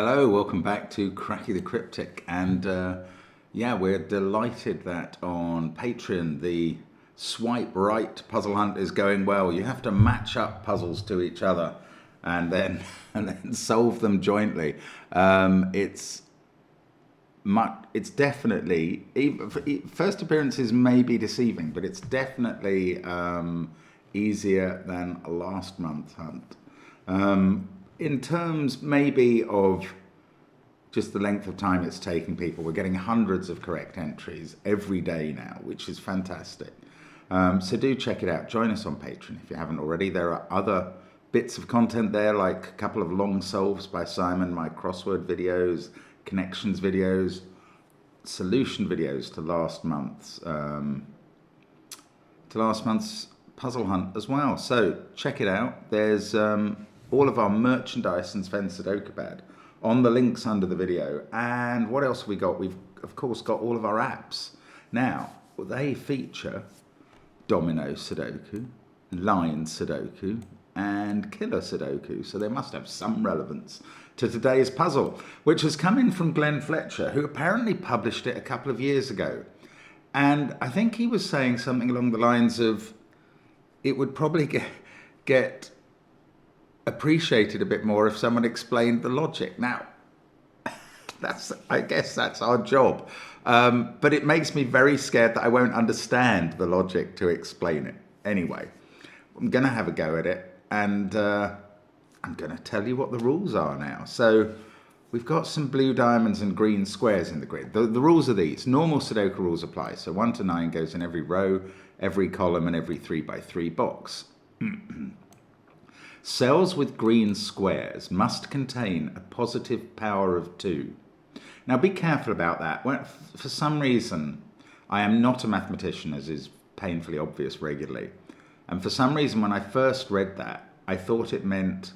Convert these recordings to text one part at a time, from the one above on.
Hello, welcome back to Cracking the Cryptic, and yeah, we're delighted that on Patreon the swipe right puzzle hunt is going well. You have to match up puzzles to each other and then solve them jointly. It's definitely, first appearances may be deceiving, but it's definitely easier than last month's hunt. In terms maybe of just the length of time it's taking people, we're getting hundreds of correct entries every day now, which is fantastic. So do check it out. Join us on Patreon if you haven't already. There are other bits of content there, like a couple of long solves by Simon, my crossword videos, connections videos, solution videos to last month's puzzle hunt as well. So check it out. There's all of our merchandise and SVEN'S SUDOKU PAD on the links under the video. And what else have we got? We've of course got all of our apps. Now, they feature Domino Sudoku, Line Sudoku, and Killer Sudoku. So they must have some relevance to today's puzzle, which has come in from Glenn Fletcher, who apparently published it a couple of years ago. And I think he was saying something along the lines of, it would probably get appreciated a bit more if someone explained the logic. Now, I guess that's our job. But it makes me very scared that I won't understand the logic to explain it. Anyway, I'm going to have a go at it, and I'm going to tell you what the rules are now. So we've got some blue diamonds and green squares in the grid. The rules are these. Normal Sudoku rules apply. So 1 to 9 goes in every row, every column, and every 3x3 box. Cells with green squares must contain a positive power of 2. Now be careful about that. For some reason, I am not a mathematician, as is painfully obvious regularly. And for some reason, when I first read that, I thought it meant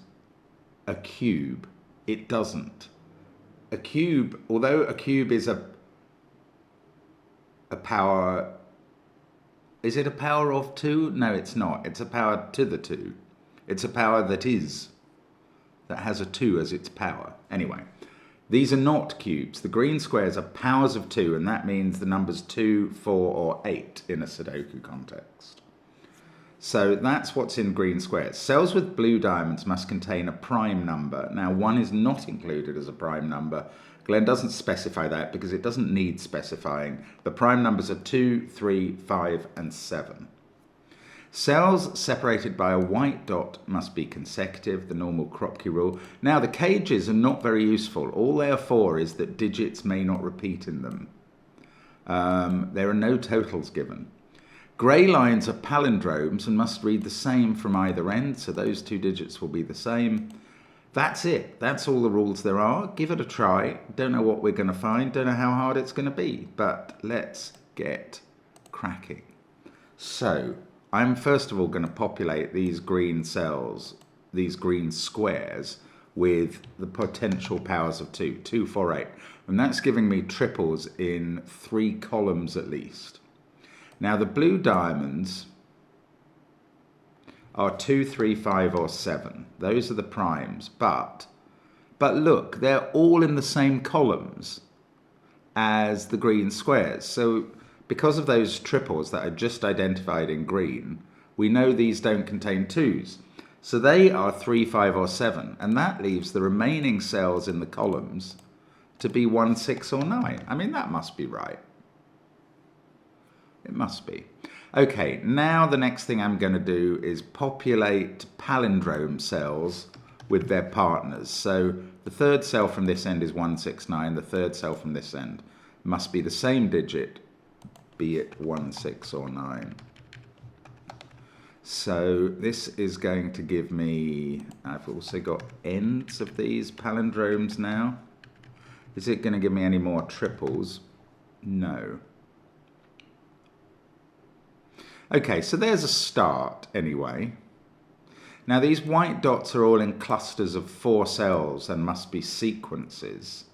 a cube. It doesn't. A cube, although a cube is a power, is it a power of 2? No, it's not. It's a power to the 2. It's a power that has a 2 as its power. Anyway, these are not cubes. The green squares are powers of 2, and that means the numbers 2, 4, or 8 in a Sudoku context. So that's what's in green squares. Cells with blue diamonds must contain a prime number. Now, 1 is not included as a prime number. Glenn doesn't specify that because it doesn't need specifying. The prime numbers are 2, 3, 5, and 7. Cells separated by a white dot must be consecutive, the normal Kropke rule. Now, the cages are not very useful. All they are for is that digits may not repeat in them. There are no totals given. Grey lines are palindromes and must read the same from either end, so those 2 digits will be the same. That's it. That's all the rules there are. Give it a try. Don't know what we're going to find. Don't know how hard it's going to be. But let's get cracking. So I'm first of all going to populate these green cells, these green squares, with the potential powers of 2, 2, 4, 8. And that's giving me triples in 3 columns at least. Now the blue diamonds are 2, 3, 5, or 7. Those are the primes. But look, they're all in the same columns as the green squares. So because of those triples that I just identified in green, we know these don't contain 2s. So they are 3, 5, or 7. And that leaves the remaining cells in the columns to be 1, 6, or 9. I mean, that must be right. It must be. Okay, now the next thing I'm going to do is populate palindrome cells with their partners. So the third cell from this end is 1, 6, 9. The third cell from this end must be the same digit, be it 1, 6, or 9. So this is going to give me, I've also got ends of these palindromes now. Is it going to give me any more triples? No. Okay, so there's a start anyway. Now these white dots are all in clusters of 4 cells and must be sequences.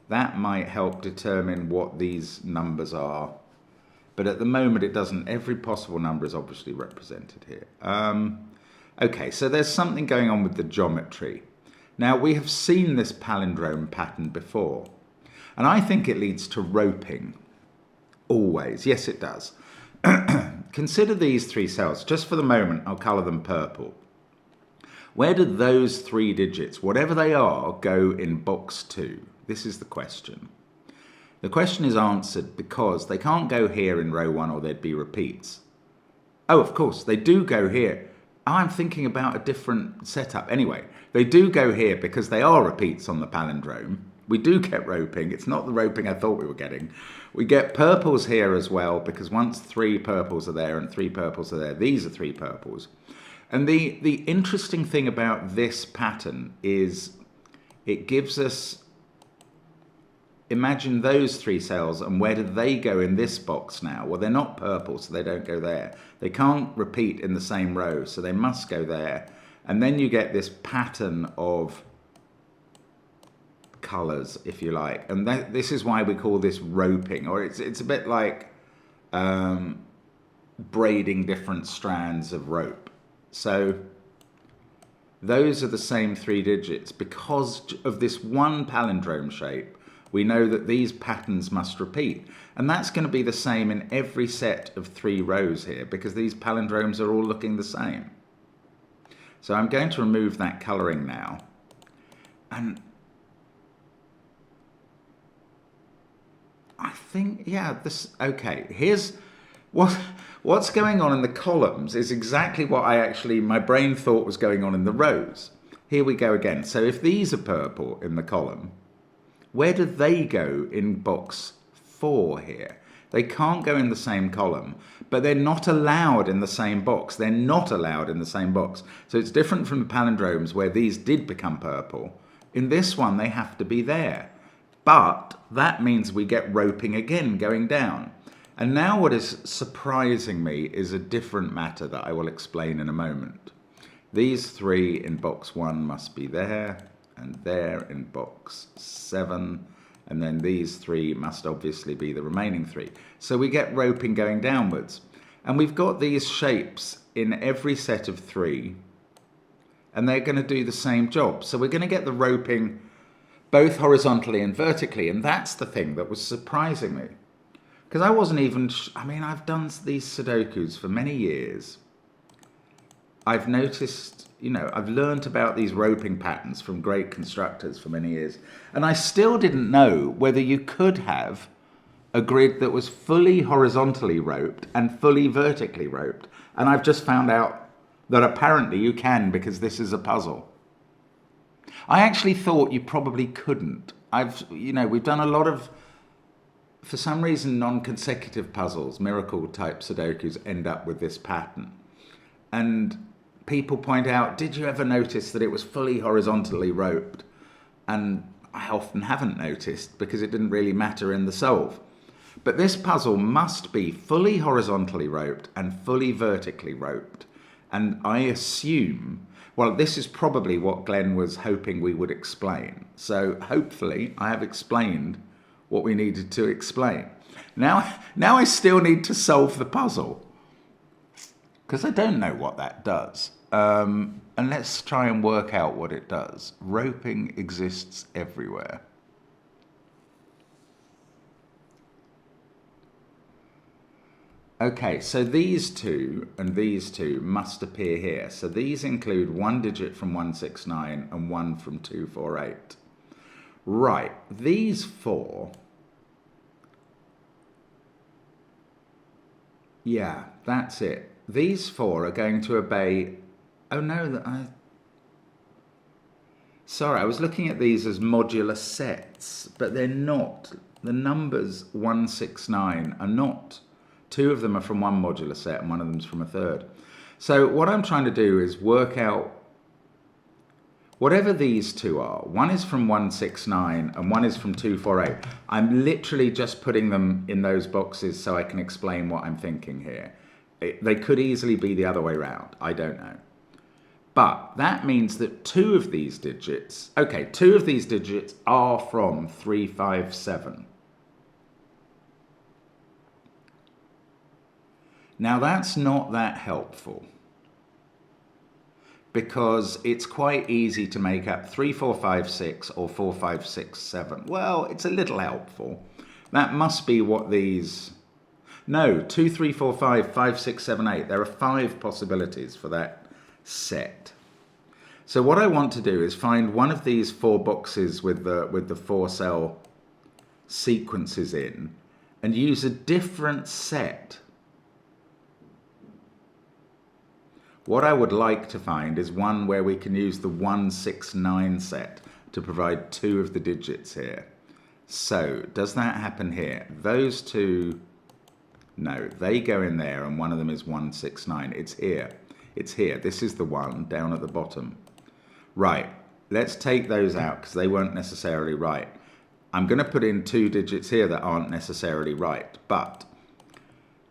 That might help determine what these numbers are. But at the moment it doesn't. Every possible number is obviously represented here. Okay, so there's something going on with the geometry. Now, we have seen this palindrome pattern before, and I think it leads to roping. Always. Yes, it does. Consider these three cells. Just for the moment, I'll colour them purple. Where do those 3 digits, whatever they are, go in box 2? This is the question. The question is answered because they can't go here in row 1 or there'd be repeats. Oh, of course, they do go here. I'm thinking about a different setup. Anyway, they do go here because they are repeats on the palindrome. We do get roping. It's not the roping I thought we were getting. We get purples here as well because once 3 purples are there and 3 purples are there, these are 3 purples. And the interesting thing about this pattern is it gives us, imagine those 3 cells, and where do they go in this box now? Well, they're not purple, so they don't go there. They can't repeat in the same row, so they must go there. And then you get this pattern of colours, if you like. And this is why we call this roping, or it's a bit like braiding different strands of rope. So those are the same 3 digits. Because of this one palindrome shape, we know that these patterns must repeat. And that's going to be the same in every set of 3 rows here, because these palindromes are all looking the same. So I'm going to remove that colouring now. And I think, yeah, okay, here's what's going on in the columns is exactly what my brain thought was going on in the rows. Here we go again. So if these are purple in the column, where do they go in box 4 here? They can't go in the same column, but they're not allowed in the same box. They're not allowed in the same box. So it's different from the palindromes where these did become purple. In this one, they have to be there. But that means we get roping again going down. And now what is surprising me is a different matter that I will explain in a moment. These 3 in box 1 must be there, and there in box 7, and then these 3 must obviously be the remaining 3. So we get roping going downwards. And we've got these shapes in every set of 3, and they're going to do the same job. So we're going to get the roping both horizontally and vertically, and that's the thing that was surprising me. Because I wasn't even, I've done these Sudokus for many years. I've noticed, I've learnt about these roping patterns from great constructors for many years. And I still didn't know whether you could have a grid that was fully horizontally roped and fully vertically roped. And I've just found out that apparently you can, because this is a puzzle. I actually thought you probably couldn't. We've done a lot of, for some reason, non-consecutive puzzles, miracle type Sudokus end up with this pattern. And people point out, did you ever notice that it was fully horizontally roped? And I often haven't noticed because it didn't really matter in the solve. But this puzzle must be fully horizontally roped and fully vertically roped. And I assume, well, this is probably what Glenn was hoping we would explain. So hopefully I have explained what we needed to explain. Now I still need to solve the puzzle, because I don't know what that does. And let's try and work out what it does. Roping exists everywhere. Okay, so these 2 and these 2 must appear here. So these include 1 digit from 169 and 1 from 248. Right, these 4... yeah, that's it. These 4 are going to obey... oh no, sorry, I was looking at these as modular sets, but they're not. The numbers 169 are not. 2 of them are from one modular set and 1 of them's from a third. So what I'm trying to do is work out whatever these 2 are. 1 is from 169 and 1 is from 248. I'm literally just putting them in those boxes so I can explain what I'm thinking here. They could easily be the other way around. I don't know. But that means that 2 of these digits, okay, 2 of these digits are from 357. Now that's not that helpful, because it's quite easy to make up 3, 4, 5, 6 or 4, 5, 6, 7. Well, it's a little helpful. That must be what these... No, 2, 3, 4, 5, 5, 6, 7, 8. There are 5 possibilities for that set. So what I want to do is find one of these 4 boxes with the 4 cell sequences in and use a different set. What I would like to find is one where we can use the 169 set to provide 2 of the digits here. So, does that happen here? Those 2, no, they go in there and one of them is 169. It's here. It's here. This is the one down at the bottom. Right, let's take those out because they weren't necessarily right. I'm going to put in 2 digits here that aren't necessarily right, but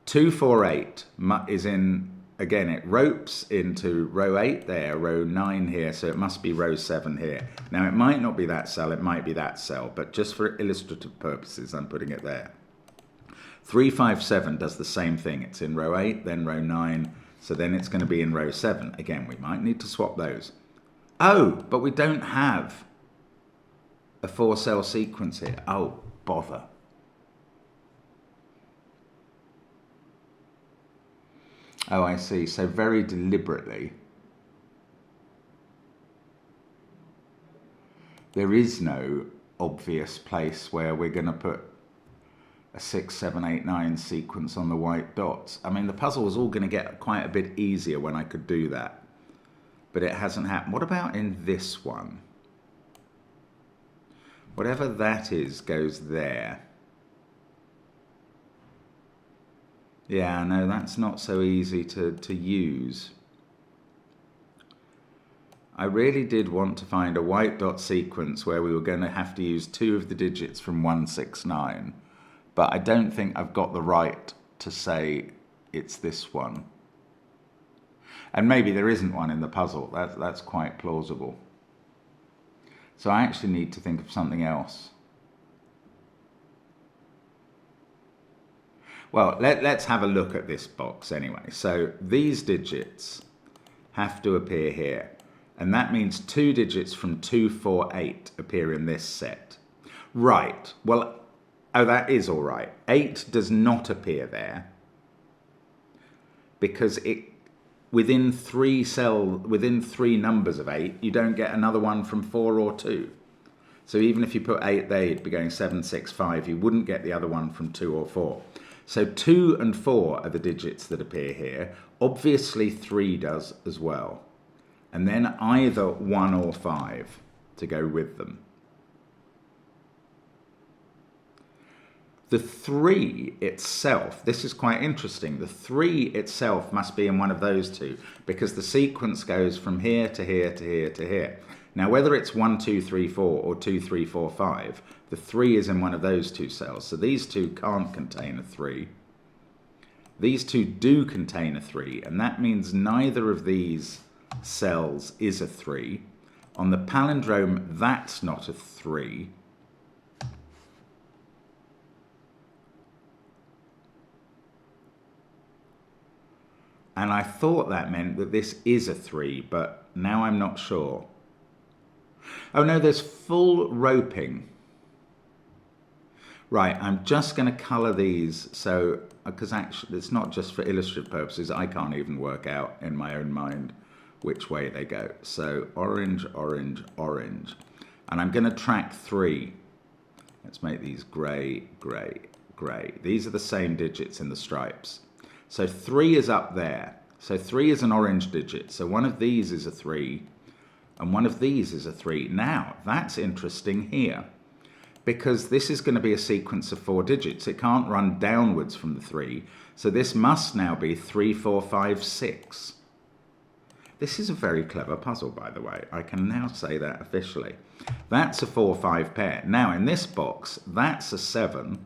248 is in... Again, it ropes into row 8 there, row 9 here, so it must be row 7 here. Now, it might not be that cell, it might be that cell, but just for illustrative purposes, I'm putting it there. 357 does the same thing. It's in row 8, then row 9, so then it's going to be in row 7. Again, we might need to swap those. Oh, but we don't have a 4-cell sequence here. Oh, bother. Oh, I see. So very deliberately, there is no obvious place where we're going to put a 6, 7, 8, 9 sequence on the white dots. I mean, the puzzle was all going to get quite a bit easier when I could do that, but it hasn't happened. What about in this one? Whatever that is goes there. Yeah, no, that's not so easy to use. I really did want to find a white dot sequence where we were going to have to use 2 of the digits from 169, but I don't think I've got the right to say it's this one. And maybe there isn't one in the puzzle. That's quite plausible. So I actually need to think of something else. Well, let's have a look at this box anyway. So these digits have to appear here. And that means 2 digits from 248 appear in this set. Right. Well, oh, that is all right. 8 does not appear there because within 3 numbers of 8, you don't get another one from 4 or 2. So even if you put 8 there, you'd be going 7, 6, 5. You wouldn't get the other one from 2 or 4. So 2 and 4 are the digits that appear here. Obviously 3 does as well. And then either 1 or 5 to go with them. The 3 itself, this is quite interesting. The 3 itself must be in one of those 2 because the sequence goes from here to here to here to here. Now, whether it's 1, 2, 3, 4 or 2, 3, 4, 5, the 3 is in one of those 2 cells. So these 2 can't contain a 3. These 2 do contain a 3, and that means neither of these cells is a 3. On the palindrome, that's not a 3. And I thought that meant that this is a 3, but now I'm not sure. Oh no, there's full roping. Right, I'm just going to colour these so, because actually it's not just for illustrative purposes, I can't even work out in my own mind which way they go. So orange, orange, orange. And I'm going to track 3. Let's make these grey, grey, grey. These are the same digits in the stripes. So 3 is up there. So 3 is an orange digit. So one of these is a 3. And one of these is a 3. Now, that's interesting here, because this is going to be a sequence of 4 digits. It can't run downwards from the 3. So this must now be 3, 4, 5, 6. This is a very clever puzzle, by the way. I can now say that officially. That's a 4, 5 pair. Now, in this box, that's a 7.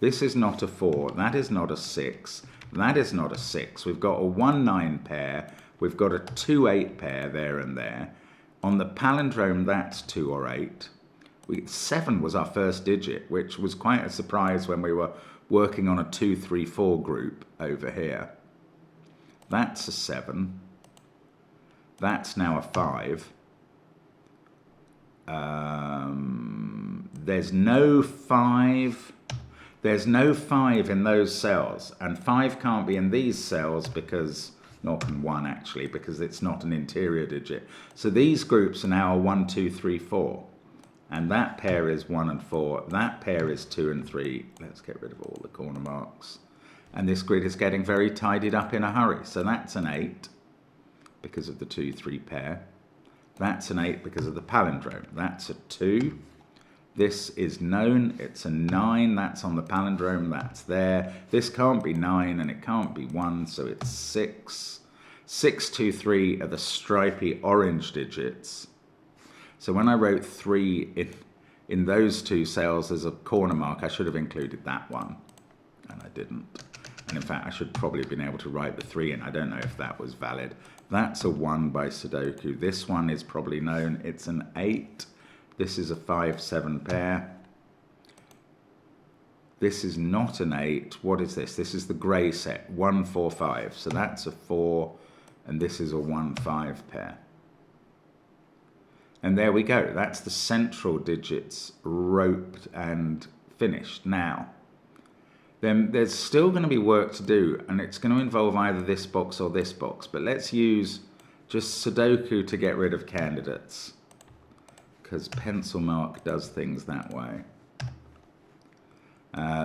This is not a 4. That is not a 6. That is not a 6. We've got a 1, 9 pair. We've got a 2, 8 pair there and there. On the palindrome, that's 2 or 8. 7 was our first digit, which was quite a surprise when we were working on a 2, 3, 4 group over here. That's a 7. That's now a 5. There's no 5. There's no 5 in those cells, and 5 can't be in these cells because, not in 1 actually, because it's not an interior digit. So these groups are now 1, 2, 3, 4. And that pair is 1 and 4. That pair is 2 and 3. Let's get rid of all the corner marks. And this grid is getting very tidied up in a hurry. So that's an 8 because of the 2, 3 pair. That's an 8 because of the palindrome. That's a 2. This is known. It's a 9. That's on the palindrome. That's there. This can't be 9 and it can't be 1. So it's 6. 6, 2, 3 are the stripy orange digits. So when I wrote 3 in those 2 cells as a corner mark, I should have included that one. And I didn't. And in fact, I should probably have been able to write the 3 in. I don't know if that was valid. That's a 1 by Sudoku. This one is probably known. It's an 8. This is a 5, 7 pair. This is not an 8. What is this? This is the grey set. 1, 4, 5. So that's a 4. And this is a 1, 5 pair. And there we go. That's the central digits roped and finished. Now, then there's still going to be work to do, and it's going to involve either this box or this box. But let's use just Sudoku to get rid of candidates, because pencil mark does things that way.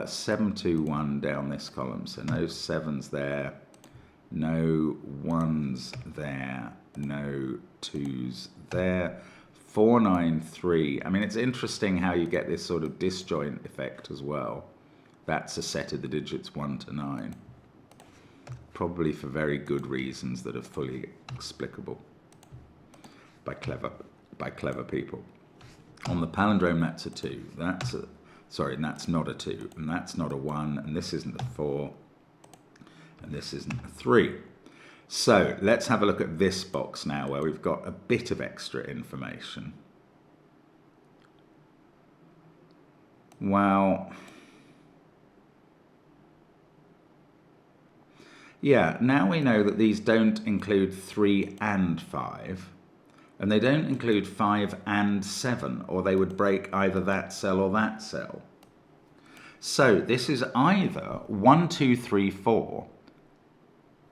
7, 2, 1 down this column. So no 7s there, no 1s there, no 2s there. 4, 9, 3. I mean, it's interesting how you get this sort of disjoint effect as well. That's a set of the digits 1 to 9. Probably for very good reasons that are fully explicable by clever people. On the palindrome, that's a 2. That's not a 2, and that's not a 1, and this isn't a 4, and this isn't a 3. So let's have a look at this box now, where we've got a bit of extra information. Well, yeah, now we know that these don't include 3 and 5, and they don't include 5 and 7, or they would break either that cell or that cell. So this is either 1, 2, 3, 4,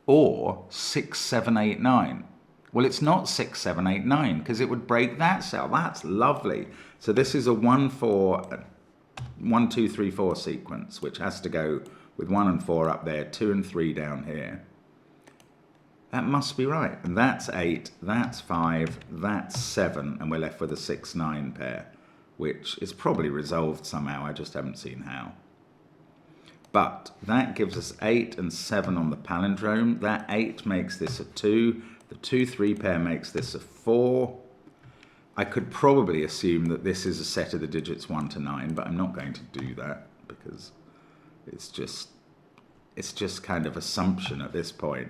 or 6, 7, 8, 9. Well, it's not 6, 7, 8, 9 because it would break that cell. That's lovely. So this is a 1, 2, 3, 4 sequence, which has to go with 1 and 4 up there, 2 and 3 down here. That must be right. And that's 8, that's 5, that's 7, and we're left with a 6, 9 pair, which is probably resolved somehow. I just haven't seen how. But that gives us 8 and 7 on the palindrome. That 8 makes this a 2. The 2, 3 pair makes this a 4. I could probably assume that this is a set of the digits 1 to 9, but I'm not going to do that because it's just kind of assumption at this point.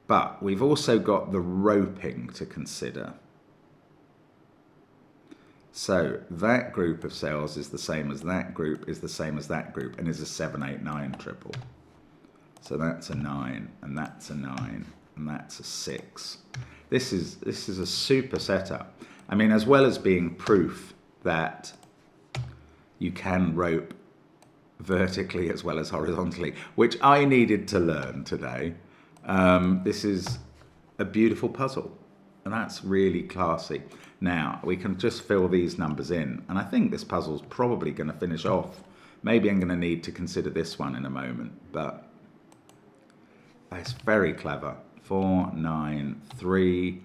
But we've also got the roping to consider. So that group of cells is the same as that group, is the same as that group, and is a 7, 8, 9 triple. So that's a 9, and that's a 9, and that's a 6. This is a super setup. I mean, as well as being proof that you can rope vertically as well as horizontally, which I needed to learn today. This is a beautiful puzzle, and that's really classy. Now, we can just fill these numbers in, and I think this puzzle's probably going to finish off. Maybe I'm going to need to consider this one in a moment, but it's very clever. 4, 9, 3,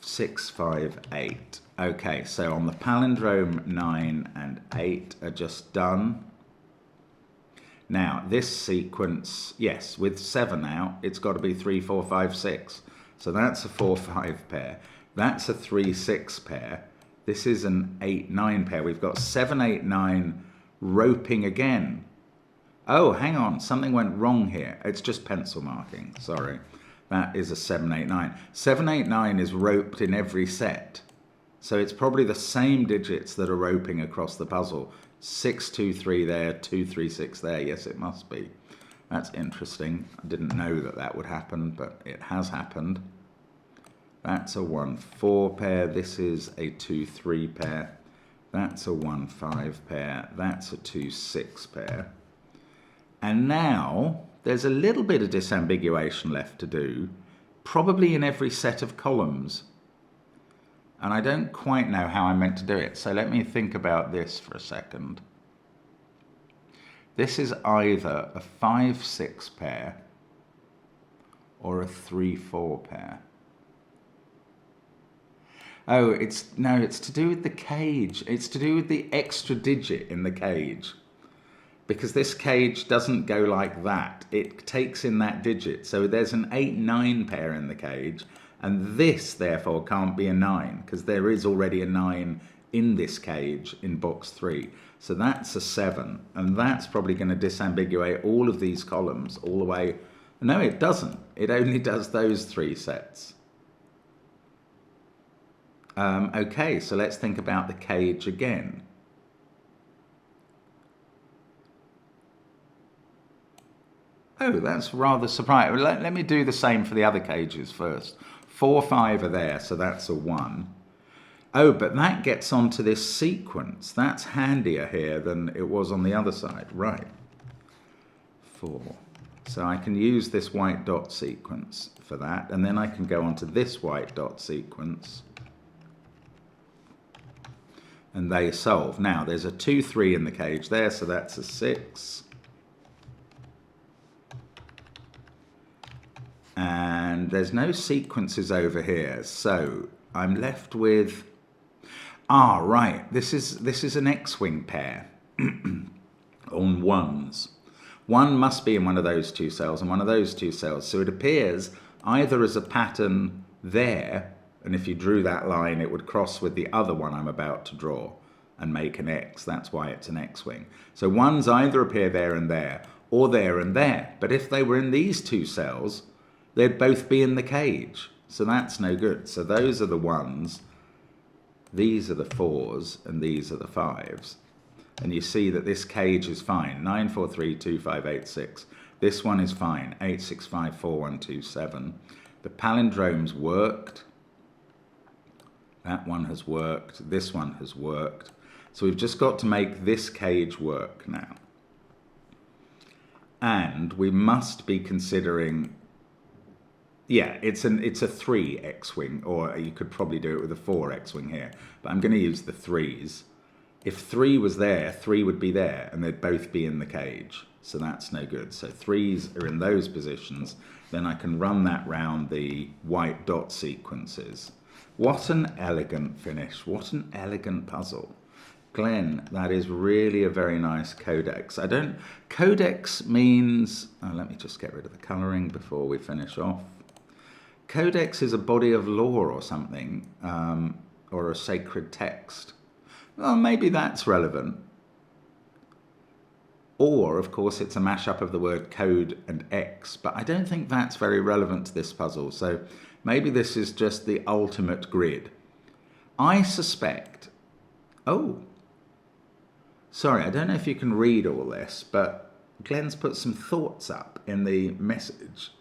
6, 5, 8. Okay, so on the palindrome, 9 and 8 are just done. Now, this sequence, yes, with 7 out, it's got to be 3, 4, 5, 6. So that's a 4, 5 pair. That's a 3, 6 pair. This is an 8, 9 pair. We've got 7, 8, 9 roping again. Oh, hang on, something went wrong here. It's just pencil marking, sorry. That is a 7, 8, 9. 7, 8, 9 is roped in every set. So it's probably the same digits that are roping across the puzzle. 6, 2, 3 there, 2, 3, 6 there. Yes, it must be. That's interesting. I didn't know that that would happen, but it has happened. That's a 1-4 pair. This is a 2-3 pair. That's a 1-5 pair. That's a 2-6 pair. And now there's a little bit of disambiguation left to do, probably in every set of columns. And I don't quite know how I'm meant to do it. So let me think about this for a second. This is either a 5-6 pair or a 3-4 pair. Oh, it's to do with the cage. It's to do with the extra digit in the cage. Because this cage doesn't go like that. It takes in that digit. So there's an 8-9 pair in the cage. And this, therefore, can't be a 9. Because there is already a 9 in this cage in box 3. So that's a 7. And that's probably going to disambiguate all of these columns all the way. No, it doesn't. It only does those 3 sets. Okay, so let's think about the cage again. Oh, that's rather surprising. Let me do the same for the other cages first. 4, 5 are there, so that's a 1. Oh, but that gets onto this sequence. That's handier here than it was on the other side. Right. 4. So I can use this white dot sequence for that, and then I can go onto this white dot sequence. And they solve. Now, there's a 2, 3 in the cage there, so that's a 6. And there's no sequences over here, so I'm left with... Ah, right, this is an X-wing pair on 1s. 1 must be in one of those 2 cells and one of those 2 cells, so it appears either as a pattern there, and if you drew that line, it would cross with the other one I'm about to draw and make an X. That's why it's an X-wing. So 1s either appear there and there, or there and there. But if they were in these 2 cells, they'd both be in the cage. So that's no good. So those are the 1s, these are the 4s, and these are the 5s. And you see that this cage is fine. 9, 4, 3, 2, 5, 8, 6. This one is fine. 8, 6, 5, 4, 1, 2, 7. The palindromes worked. That one has worked. This one has worked. So we've just got to make this cage work now. And we must be considering, yeah, it's a 3 X-wing, or you could probably do it with a 4 X-wing here. But I'm going to use the 3s. If 3 was there, 3 would be there, and they'd both be in the cage. So that's no good. So 3s are in those positions. Then I can run that round the white dot sequences. What an elegant finish. What an elegant puzzle. Glenn, that is really a very nice codex. Codex means, let me just get rid of the colouring before we finish off. Codex is a body of law or something, or a sacred text. Well, maybe that's relevant. Or, of course, it's a mashup of the word code and X, but I don't think that's very relevant to this puzzle, so maybe this is just the ultimate grid. I suspect... Oh, sorry, I don't know if you can read all this, but Glenn's put some thoughts up in the message.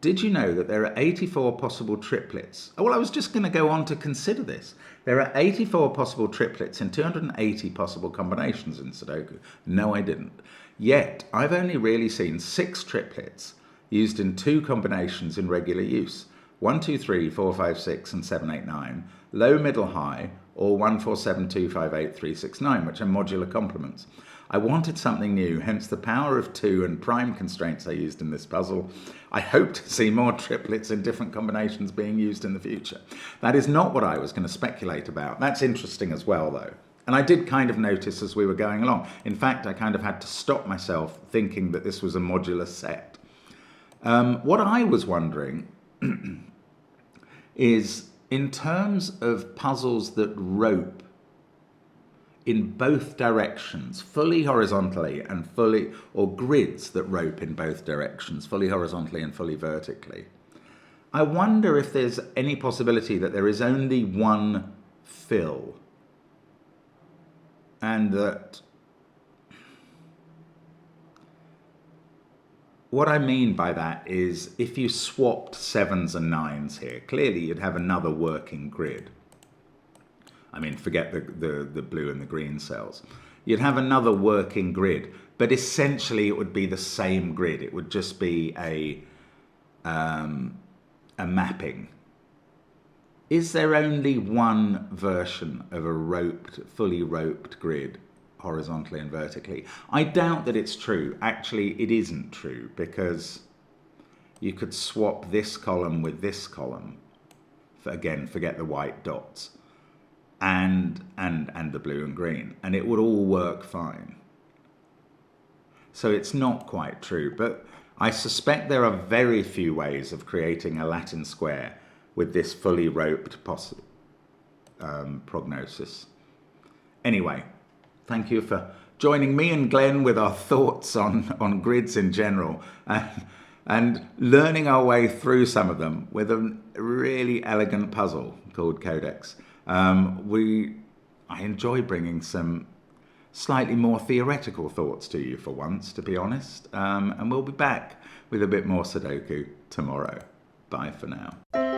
Did you know that there are 84 possible triplets? Oh, well, I was just going to go on to consider this. There are 84 possible triplets in 280 possible combinations in Sudoku. No, I didn't. Yet, I've only really seen 6 triplets used in 2 combinations in regular use. 1, 2, 3, 4, 5, 6, and 7, 8, 9. Low, middle, high, or 1, 4, 7, 2, 5, 8, 3, 6, 9, which are modular complements. I wanted something new, hence the power of 2 and prime constraints I used in this puzzle. I hope to see more triplets in different combinations being used in the future. That is not what I was going to speculate about. That's interesting as well, though. And I did kind of notice as we were going along. In fact, I kind of had to stop myself thinking that this was a modular set. What I was wondering is, in terms of puzzles that rope in both directions, fully horizontally and fully, or grids that rope in both directions, fully horizontally and fully vertically, I wonder if there's any possibility that there is only one fill, and that what I mean by that is if you swapped 7s and 9s here, clearly you'd have another working grid. I mean, forget the blue and the green cells. You'd have another working grid, but essentially it would be the same grid. It would just be a mapping. Is there only one version of a fully roped grid, horizontally and vertically? I doubt that it's true. Actually, it isn't true, because you could swap this column with this column. Again, forget the white dots. And the blue and green, and it would all work fine. So it's not quite true, but I suspect there are very few ways of creating a Latin square with this fully roped prognosis. Anyway, thank you for joining me and Glenn with our thoughts on grids in general, and learning our way through some of them with a really elegant puzzle called Codex. I enjoy bringing some slightly more theoretical thoughts to you for once, to be honest. And we'll be back with a bit more Sudoku tomorrow. Bye for now.